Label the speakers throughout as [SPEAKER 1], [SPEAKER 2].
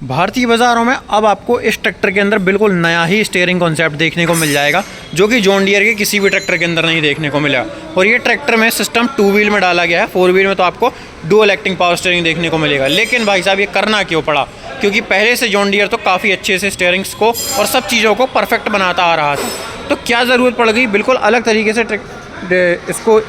[SPEAKER 1] भारतीय बाज़ारों में अब आपको इस ट्रैक्टर के अंदर बिल्कुल नया ही स्टीयरिंग कॉन्सेप्ट देखने को मिल जाएगा, जो कि जॉन डियर के किसी भी ट्रैक्टर के अंदर नहीं देखने को मिला। और ये ट्रैक्टर में सिस्टम 2 व्हील में डाला गया है। 4 व्हील में तो आपको डुअल एक्टिंग पावर स्टीयरिंग देखने को मिलेगा। लेकिन भाई साहब ये करना क्यों पड़ा? क्योंकि पहले से जॉन डियर तो काफ़ी अच्छे से स्टीयरिंग्स को और सब चीज़ों को परफेक्ट बनाता आ रहा था, तो क्या ज़रूरत पड़ गई बिल्कुल अलग तरीके से इसको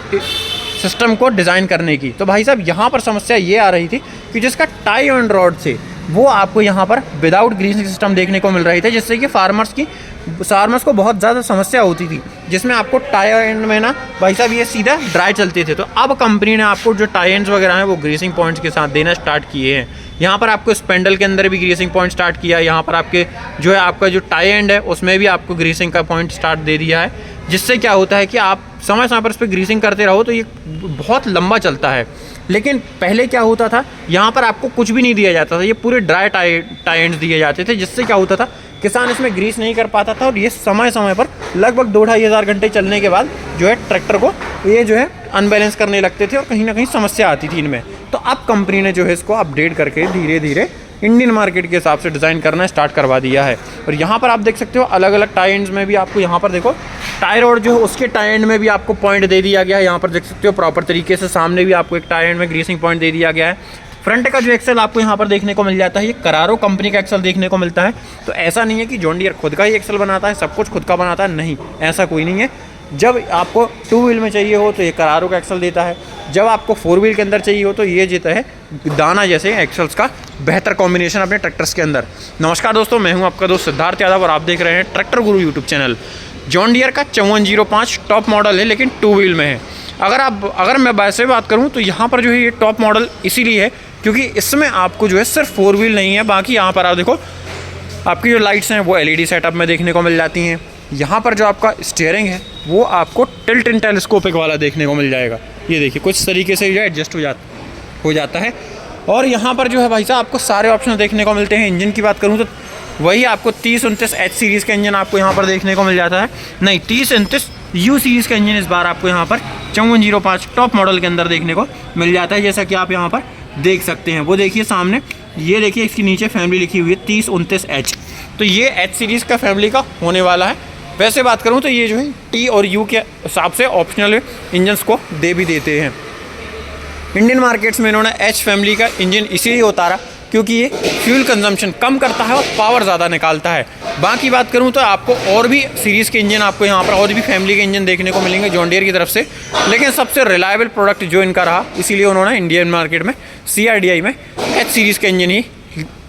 [SPEAKER 1] सिस्टम को डिज़ाइन करने की? तो भाई साहब यहाँ पर समस्या ये आ रही थी कि जिसका टाई एंड रॉड से वो आपको यहाँ पर विदाउट ग्रीसिंग सिस्टम देखने को मिल रही थी, जिससे कि फार्मर्स को बहुत ज़्यादा समस्या होती थी, जिसमें आपको टायर एंड में ना भाई साहब ये सीधा ड्राई चलते थे। तो अब कंपनी ने आपको जो टाई एंड्स वगैरह हैं वो ग्रीसिंग पॉइंट्स के साथ देना स्टार्ट किए हैं। यहाँ पर आपको स्पेंडल के अंदर भी ग्रीसिंग पॉइंट स्टार्ट किया है। यहाँ पर आपके जो है आपका जो टाई एंड है उसमें भी आपको ग्रीसिंग का पॉइंट स्टार्ट दे दिया है, जिससे क्या होता है कि आप समय समय पर इस पर ग्रीसिंग करते रहो तो ये बहुत लंबा चलता है। लेकिन पहले क्या होता था, यहाँ पर आपको कुछ भी नहीं दिया जाता था, ये पूरे ड्राई टाई एंड्स दिए जाते थे, जिससे क्या होता था किसान इसमें ग्रीस नहीं कर पाता था। और ये समय समय पर लगभग 2-2.5 हज़ार घंटे चलने के बाद जो है ट्रैक्टर को ये जो है अनबैलेंस करने लगते थे और कहीं ना कहीं समस्या आती थी इनमें। तो अब कंपनी ने जो है इसको अपडेट करके धीरे धीरे इंडियन मार्केट के हिसाब से डिज़ाइन करना स्टार्ट करवा दिया है। और यहाँ पर आप देख सकते हो अलग अलग टाई एंड्स में भी आपको यहाँ पर देखो टाई रॉड जो है उसके टाई एंड में भी आपको पॉइंट दे दिया गया है। यहाँ पर देख सकते हो प्रॉपर तरीके से सामने भी आपको एक टाई एंड में ग्रीसिंग पॉइंट दे दिया गया है। फ्रंट का जो एक्सल आपको यहाँ पर देखने को मिल जाता है, ये करारो कंपनी का एक्सल देखने को मिलता है। तो ऐसा नहीं है कि जॉन डियर खुद का ही एक्सल बनाता है, सब कुछ खुद का बनाता है, नहीं, ऐसा कोई नहीं है। जब आपको 2 व्हील में चाहिए हो तो ये करारो का एक्सल देता है, जब आपको 4 व्हील के अंदर चाहिए हो तो ये देता है दाना जैसे एक्सल्स का बेहतर कॉम्बिनेशन अपने ट्रैक्टर्स के अंदर। नमस्कार दोस्तों, मैं हूं आपका दोस्त सिद्धार्थ यादव और आप देख रहे हैं ट्रैक्टर गुरु यूट्यूब चैनल। जॉन डियर का 5405 टॉप मॉडल है, लेकिन 2 व्हील में है। अगर मैं वैसे बात करूं तो यहाँ पर जो है ये टॉप मॉडल इसीलिए है क्योंकि इसमें आपको जो है सिर्फ 4 व्हील नहीं है, बाकी यहाँ पर आप देखो आपकी जो लाइट्स हैं वो LED सेटअप में देखने को मिल जाती हैं। यहाँ पर जो आपका स्टीयरिंग है वो आपको टिल्ट एंड टेलीस्कोपिक वाला देखने को मिल जाएगा। ये देखिए कुछ तरीके से जो एडजस्ट हो जाता है। और यहाँ पर जो है भाई साहब आपको सारे ऑप्शन देखने को मिलते हैं। इंजन की बात करूँ तो वही आपको 3029 H सीरीज़ का इंजन आपको यहाँ पर देखने को मिल जाता है, नहीं 3029 U सीरीज़ का इंजन इस बार आपको यहाँ पर 5405 टॉप मॉडल के अंदर देखने को मिल जाता है, जैसा कि आप यहाँ पर देख सकते हैं। वो देखिए सामने, ये देखिए इसके नीचे फैमिली लिखी हुई है 3029 H, तो ये H सीरीज़ का फैमिली का होने वाला है। वैसे बात करूँ तो ये जो है T और U के हिसाब से ऑप्शनल इंजन्स को दे भी देते हैं। इंडियन मार्केट्स में इन्होंने H फैमिली का इंजन इसीलिए उतारा क्योंकि ये फ्यूल कंजम्पशन कम करता है और पावर ज़्यादा निकालता है। बाकी बात करूँ तो आपको और भी सीरीज़ के इंजन आपको यहाँ पर और भी फैमिली के इंजन देखने को मिलेंगे जॉन डियर की तरफ से, लेकिन सबसे रिलायबल प्रोडक्ट जो इनका रहा इसीलिए उन्होंने इंडियन मार्केट में CRDI में H सीरीज़ के इंजन ही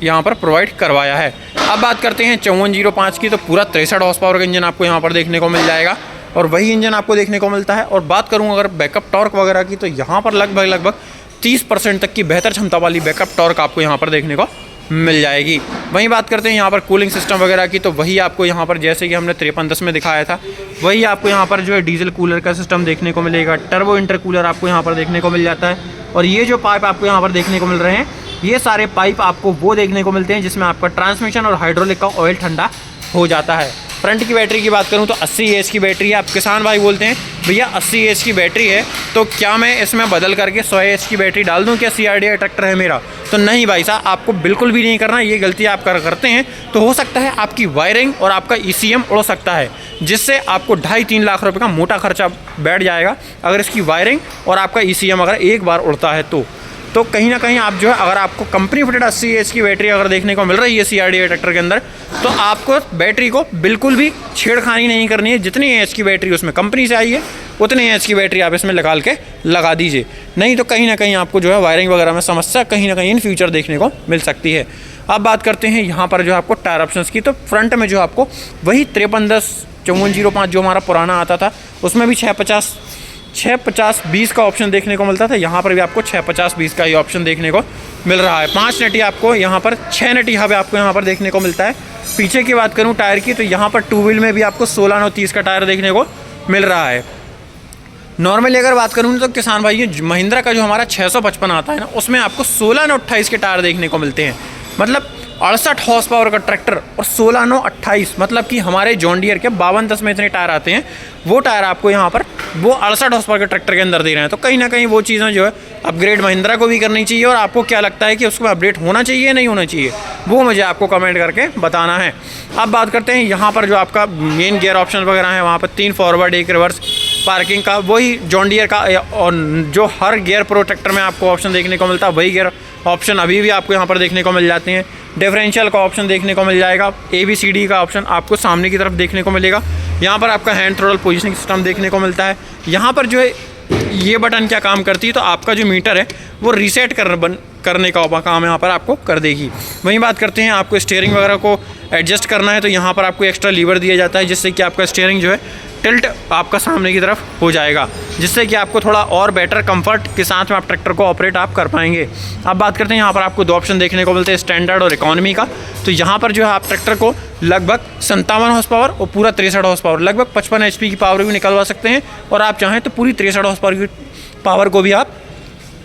[SPEAKER 1] यहाँ पर प्रोवाइड करवाया है। अब बात करते हैं 5405 की, तो पूरा 63 हॉर्स पावर का इंजन आपको यहाँ पर देखने को मिल जाएगा और वही इंजन आपको देखने को मिलता है। और बात करूँ अगर बैकअप टॉर्क वगैरह की, तो यहाँ पर लगभग 30% तक की बेहतर क्षमता वाली बैकअप टॉर्क आपको यहाँ पर देखने को मिल जाएगी। वहीं बात करते हैं यहाँ पर कूलिंग सिस्टम वगैरह की, तो वही आपको यहाँ पर जैसे कि हमने 5310 में दिखाया था वही आपको यहाँ पर जो है डीजल कूलर का सिस्टम देखने को मिलेगा। टर्बो इंटरकूलर आपको यहाँ पर देखने को मिल जाता है। और ये जो पाइप आपको यहाँ पर देखने को मिल रहे हैं, ये सारे पाइप आपको वो देखने को मिलते हैं जिसमें आपका ट्रांसमिशन और हाइड्रोलिक का ऑयल ठंडा हो जाता है। फ्रंट की बैटरी की बात करूं तो 80 AH की बैटरी है। आप किसान भाई बोलते हैं भैया 80 AH की बैटरी है तो क्या मैं इसमें बदल करके 100 AH की बैटरी डाल दूं, क्या CRDI ट्रैक्टर है मेरा? तो नहीं भाई साहब, आपको बिल्कुल भी नहीं करना। ये गलती आप करते हैं तो हो सकता है आपकी वायरिंग और आपका ECM उड़ सकता है, जिससे आपको 2.5-3 लाख रुपये का मोटा खर्चा बैठ जाएगा अगर इसकी वायरिंग और आपका ECM अगर एक बार उड़ता है तो कहीं ना कहीं आप जो है अगर आपको कंपनी फिटेड 80 AH की बैटरी अगर देखने को मिल रही है CRDI ट्रैक्टर के अंदर, तो आपको बैटरी को बिल्कुल भी छेड़खानी नहीं करनी है। जितनी AH की बैटरी उसमें कंपनी से आई है उतनी AH की बैटरी आप इसमें लगा दीजिए, नहीं तो कहीं ना कहीं आपको जो है वायरिंग वगैरह में समस्या कहीं ना कहीं इन फ्यूचर देखने को मिल सकती है। अब बात करते हैं यहाँ पर जो आपको टायर ऑप्शंस की, तो फ्रंट में जो आपको वही 5310 5405 जो हमारा पुराना आता था उसमें भी 650-20 का ऑप्शन देखने को मिलता था। यहाँ पर भी आपको 650-20 का ही ऑप्शन देखने को मिल रहा है। 5 नटी आपको यहाँ पर 6 नटी हब आपको यहाँ पर देखने को मिलता है। पीछे की बात करूँ टायर की, तो यहाँ पर 2 व्हील में भी आपको 16/9/30 का टायर देखने को मिल रहा है। नॉर्मली अगर बात करूँ तो किसान भाई महिंद्रा का जो हमारा 655 आता है ना, उसमें आपको 16/28 के टायर देखने को मिलते हैं। मतलब 68 हॉर्स पावर का ट्रैक्टर और 16/9/28 मतलब कि हमारे जॉन डियर के 52-10 में इतने टायर आते हैं, वो टायर आपको यहाँ पर वो 68 हॉर्स पावर के ट्रैक्टर के अंदर दे रहे हैं। तो कहीं ना कहीं वो चीज़ें जो है अपग्रेड महिंद्रा को भी करनी चाहिए। और आपको क्या लगता है कि उसमें अपडेट होना चाहिए नहीं होना चाहिए, वो मुझे आपको कमेंट करके बताना है। अब बात करते हैं यहाँ पर जो आपका मेन गियर ऑप्शन वगैरह है, वहाँ पर 3 फॉरवर्ड 1 रिवर्स पार्किंग का, वही जॉन डियर का और जो हर गियर प्रो ट्रैक्टर में आपको ऑप्शन देखने को मिलता है वही गियर ऑप्शन अभी भी आपको यहाँ पर देखने को मिल जाते हैं। डिफरेंशियल का ऑप्शन देखने को मिल जाएगा, ABCD का ऑप्शन आपको सामने की तरफ देखने को मिलेगा। यहाँ पर आपका हैंड थ्रोटल पोजीशनिंग सिस्टम देखने को मिलता है। यहाँ पर जो है ये बटन क्या काम करती है, तो आपका जो मीटर है वो रीसेट करने का काम यहाँ पर आपको कर देगी। वहीं बात करते हैं आपको स्टीयरिंग वगैरह को एडजस्ट करना है, तो यहाँ पर आपको एक्स्ट्रा लीवर दिया जाता है जिससे कि आपका स्टीयरिंग जो है टिल्ट आपका सामने की तरफ हो जाएगा, जिससे कि आपको थोड़ा और बेटर कंफर्ट के साथ में आप ट्रैक्टर को ऑपरेट आप कर पाएंगे। अब बात करते हैं यहाँ पर आपको 2 ऑप्शन देखने को मिलते हैं, स्टैंडर्ड और इकोनॉमी का। तो यहाँ पर जो है आप ट्रैक्टर को लगभग 57 हॉर्स पावर और पूरा 63 हॉर्स पावर, लगभग 55 HP की पावर भी निकलवा सकते हैं। और आप चाहें तो पूरी 63 हॉर्स पावर की पावर को भी आप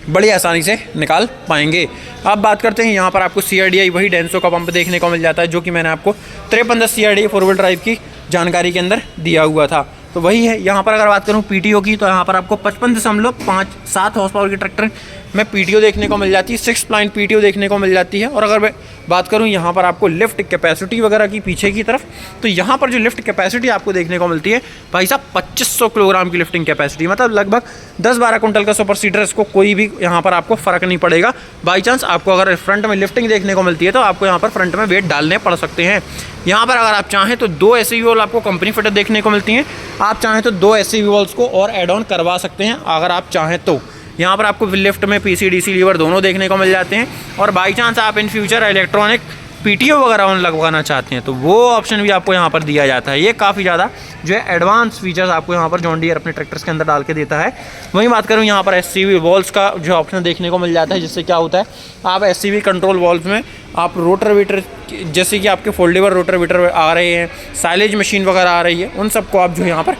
[SPEAKER 1] बड़ी आसानी से निकाल पाएंगे। अब बात करते हैं यहाँ पर आपको CRDI वही डेंसो का पंप देखने को मिल जाता है, जो कि मैंने आपको 5310 CRDI 4 व्हील ड्राइव की जानकारी के अंदर दिया हुआ था। तो वही है। यहाँ पर अगर बात करूँ PTO की, तो यहाँ पर आपको 55.57 हॉर्स पावर की ट्रैक्टर में PTO देखने को मिल जाती है, 6 स्प्लाइन PTO देखने को मिल जाती है। और अगर मैं बात करूँ यहाँ पर आपको लिफ्ट कैपेसिटी वगैरह की पीछे की तरफ, तो यहाँ पर जो लिफ्ट कैपेसिटी आपको देखने को मिलती है भाई साहब 2500 किलोग्राम की लिफ्टिंग कैपेसिटी, मतलब लगभग 10-12 कुंटल का सुपर सीडर, इसको कोई भी यहाँ पर आपको फ़र्क नहीं पड़ेगा। बाई चांस आपको अगर फ्रंट में लिफ्टिंग देखने को मिलती है तो आपको यहाँ पर फ्रंट में वेट डालने पड़ सकते हैं। यहाँ पर अगर आप चाहें तो 2 SCV वॉल आपको कंपनी फिटेड देखने को मिलती हैं, आप चाहें तो 2 SCV वॉल्स को और एड ऑन करवा सकते हैं अगर आप चाहें तो। यहाँ पर आपको लिफ्ट में PC-DC लीवर दोनों देखने को मिल जाते हैं। और बाई चांस आप इन फ्यूचर इलेक्ट्रॉनिक PTO वगैरह ऑन लगवाना चाहते हैं तो वो ऑप्शन भी आपको यहाँ पर दिया जाता है। ये काफ़ी ज़्यादा जो है एडवांस फीचर्स आपको यहाँ पर जॉन डियर अपने ट्रैक्टर्स के अंदर डाल के देता है। वहीं बात करूँ यहाँ पर SCV वॉल्स का जो ऑप्शन देखने को मिल जाता है, जिससे क्या होता है आप SCV कंट्रोल वॉल्स में आप रोटर वीटर, जैसे कि आपके फोल्डेबल रोटर वीटर आ रहे हैं, साइलेज मशीन वगैरह आ रही है, उन सबको आप जो यहाँ पर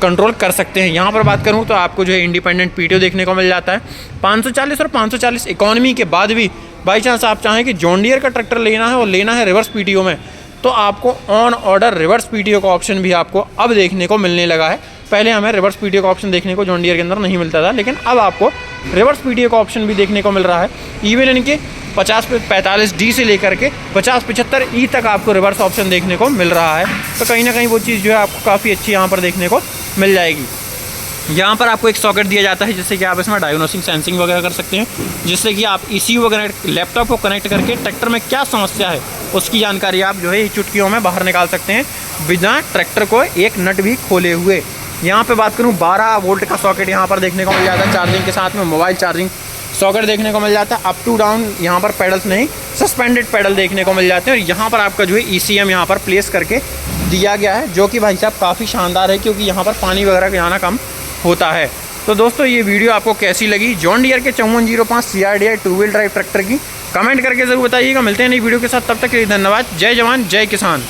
[SPEAKER 1] कंट्रोल कर सकते हैं। यहाँ पर बात करूँ तो आपको जो है इंडिपेंडेंट PTO देखने को मिल जाता है। 540 और 540 इकोनॉमी के बाद भी बाई चांस आप चाहें कि जॉन डियर का ट्रैक्टर लेना है और लेना है रिवर्स PTO में, तो आपको ऑन ऑर्डर रिवर्स PTO का ऑप्शन भी आपको अब देखने को मिलने लगा है। पहले हमें रिवर्स PTO का ऑप्शन देखने को जॉन डियर के अंदर नहीं मिलता था, लेकिन अब आपको रिवर्स PTO का ऑप्शन भी देखने को मिल रहा है। इवन इनके 50-45D से लेकर के 50-75E तक आपको रिवर्स ऑप्शन देखने को मिल रहा है। तो कहीं ना कहीं वो चीज़ जो है आपको काफ़ी अच्छी यहाँ पर देखने को मिल जाएगी। यहाँ पर आपको एक सॉकेट दिया जाता है जिससे कि आप इसमें डायग्नोस्टिक सेंसिंग वगैरह कर सकते हैं, जिससे कि आप ECU वगैरह लैपटॉप को कनेक्ट करके ट्रैक्टर में क्या समस्या है उसकी जानकारी आप जो है चुटकियों में बाहर निकाल सकते हैं बिना ट्रैक्टर को एक नट भी खोले हुए। यहाँ पे बात करूँ 12 वोल्ट का सॉकेट यहाँ पर देखने को मिल जाता है, चार्जिंग के साथ में मोबाइल चार्जिंग सॉकेट देखने को मिल जाता है। अप टू डाउन यहाँ पर पेडल्स नहीं, सस्पेंडेड पेडल देखने को मिल जाते हैं। और यहाँ पर आपका जो है ECM यहाँ पर प्लेस करके दिया गया है, जो कि भाई साहब काफ़ी शानदार है, क्योंकि यहाँ पर पानी वगैरह का जाना कम होता है। तो दोस्तों ये वीडियो आपको कैसी लगी जॉन डियर के 5405 CRDI 2 व्हील ड्राइव ट्रैक्टर की, कमेंट करके ज़रूर बताइएगा। मिलते हैं नई वीडियो के साथ, तब तक के लिए धन्यवाद। जय जवान जय किसान।